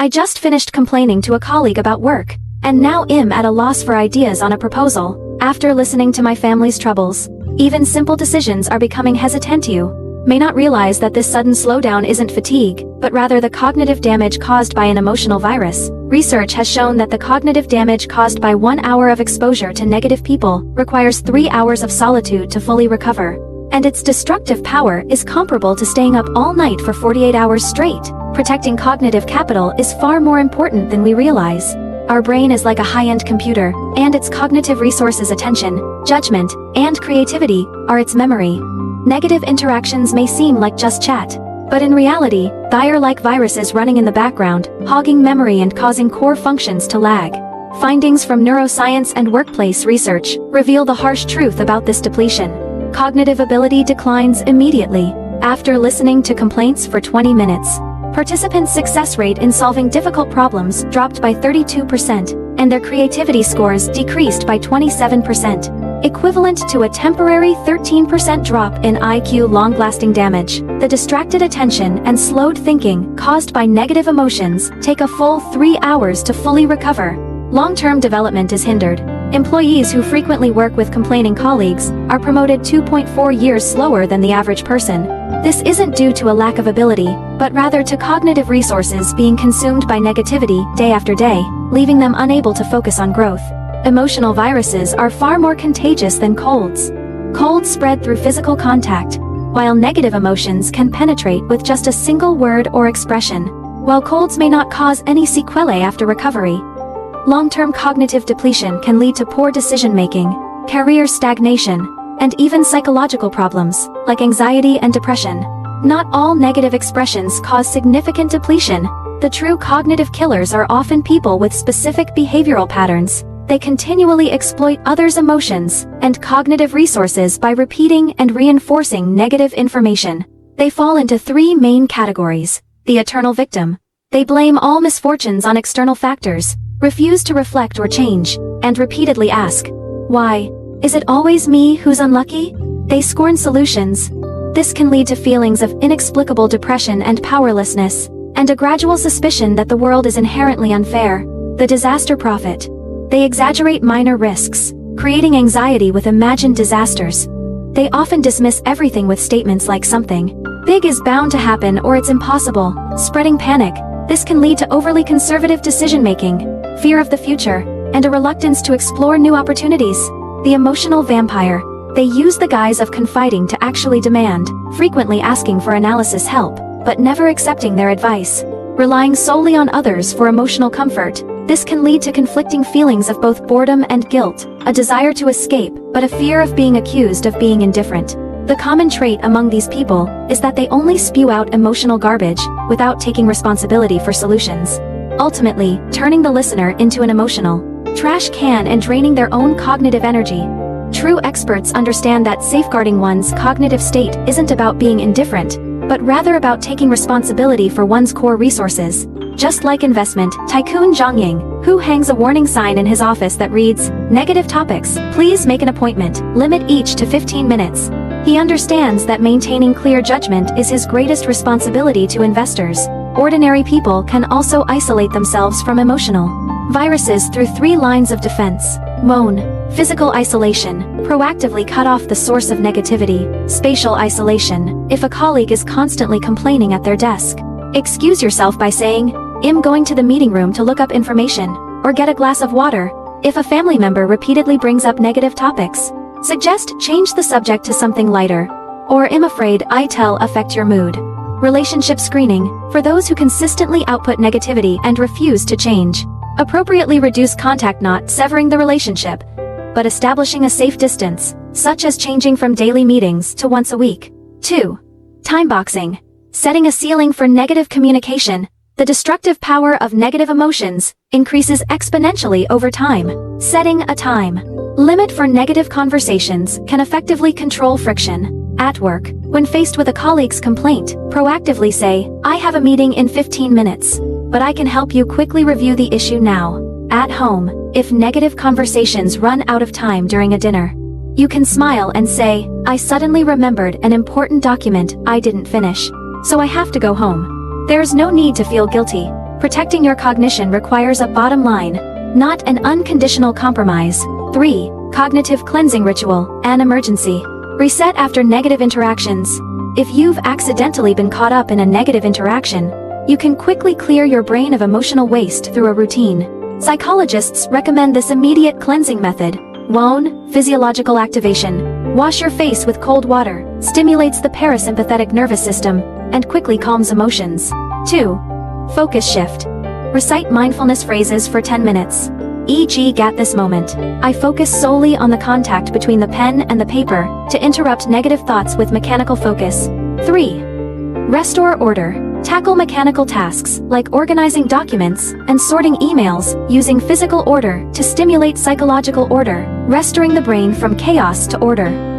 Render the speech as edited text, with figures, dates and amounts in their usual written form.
I just finished complaining to a colleague about work, and now I'm at a loss for ideas on a proposal. After listening to my family's troubles, even simple decisions are becoming hesitant. You may not realize that this sudden slowdown isn't fatigue, but rather the cognitive damage caused by an emotional virus. Research has shown that the cognitive damage caused by 1 hour of exposure to negative people requires 3 hours of solitude to fully recover. And its destructive power is comparable to staying up all night for 48 hours straight. Protecting cognitive capital is far more important than we realize. Our brain is like a high-end computer, and its cognitive resources, attention, judgment, and creativity, are its memory. Negative interactions may seem like just chat, but in reality, they are like viruses running in the background, hogging memory and causing core functions to lag. Findings from neuroscience and workplace research reveal the harsh truth about this depletion. Cognitive ability declines immediately after listening to complaints for 20 minutes. Participants' success rate in solving difficult problems dropped by 32%, and their creativity scores decreased by 27%, equivalent to a temporary 13% drop in IQ. Long-lasting damage. The distracted attention and slowed thinking caused by negative emotions take a full 3 hours to fully recover. Long-term development is hindered. Employees who frequently work with complaining colleagues are promoted 2.4 years slower than the average person. This isn't due to a lack of ability, but rather to cognitive resources being consumed by negativity day after day, leaving them unable to focus on growth. Emotional viruses are far more contagious than colds. Colds spread through physical contact, while negative emotions can penetrate with just a single word or expression. While colds may not cause any sequelae after recovery, long-term cognitive depletion can lead to poor decision-making, career stagnation, and even psychological problems, like anxiety and depression. Not all negative expressions cause significant depletion. The true cognitive killers are often people with specific behavioral patterns. They continually exploit others' emotions and cognitive resources by repeating and reinforcing negative information. They fall into 3 main categories. The eternal victim. They blame all misfortunes on external factors, refuse to reflect or change, and repeatedly ask, "Why? Is it always me who's unlucky?" They scorn solutions. This can lead to feelings of inexplicable depression and powerlessness, and a gradual suspicion that the world is inherently unfair. The disaster prophet. They exaggerate minor risks, creating anxiety with imagined disasters. They often dismiss everything with statements like something big is bound to happen or it's impossible, spreading panic. This can lead to overly conservative decision-making, fear of the future, and a reluctance to explore new opportunities. The emotional vampire. They use the guise of confiding to actually demand, frequently asking for analysis help, but never accepting their advice. Relying solely on others for emotional comfort. This can lead to conflicting feelings of both boredom and guilt, a desire to escape, but a fear of being accused of being indifferent. The common trait among these people is that they only spew out emotional garbage, without taking responsibility for solutions. Ultimately, turning the listener into an emotional trash can and draining their own cognitive energy. True experts understand that safeguarding one's cognitive state isn't about being indifferent, but rather about taking responsibility for one's core resources. Just like investment tycoon Zhang Ying, who hangs a warning sign in his office that reads, "Negative topics, please make an appointment, limit each to 15 minutes. He understands that maintaining clear judgment is his greatest responsibility to investors. Ordinary people can also isolate themselves from emotional viruses through 3 lines of defense. 1. Physical isolation. Proactively cut off the source of negativity. Spatial isolation. If a colleague is constantly complaining at their desk, excuse yourself by saying, "I'm going to the meeting room to look up information," or get a glass of water. If a family member repeatedly brings up negative topics, suggest change the subject to something lighter. Or "I'm afraid I'll affect your mood." Relationship screening. For those who consistently output negativity and refuse to change, appropriately reduce contact, not severing the relationship, but establishing a safe distance, such as changing from daily meetings to once a week. 2. Time boxing. Setting a ceiling for negative communication. The destructive power of negative emotions increases exponentially over time. Setting a time limit for negative conversations can effectively control friction. At work, when faced with a colleague's complaint, proactively say, "I have a meeting in 15 minutes, but I can help you quickly review the issue now." At home, if negative conversations run out of time during a dinner, you can smile and say, "I suddenly remembered an important document I didn't finish, so I have to go home." There's no need to feel guilty. Protecting your cognition requires a bottom line, not an unconditional compromise. 3. Cognitive cleansing ritual, an emergency. Reset after negative interactions. If you've accidentally been caught up in a negative interaction, you can quickly clear your brain of emotional waste through a routine. Psychologists recommend this immediate cleansing method. 1. Physiological activation. Wash your face with cold water, stimulates the parasympathetic nervous system, and quickly calms emotions. 2. Focus shift. Recite mindfulness phrases for 10 minutes. E.g., got this moment. I focus solely on the contact between the pen and the paper to interrupt negative thoughts with mechanical focus. 3. Restore order. Tackle mechanical tasks like organizing documents and sorting emails using physical order to stimulate psychological order, restoring the brain from chaos to order.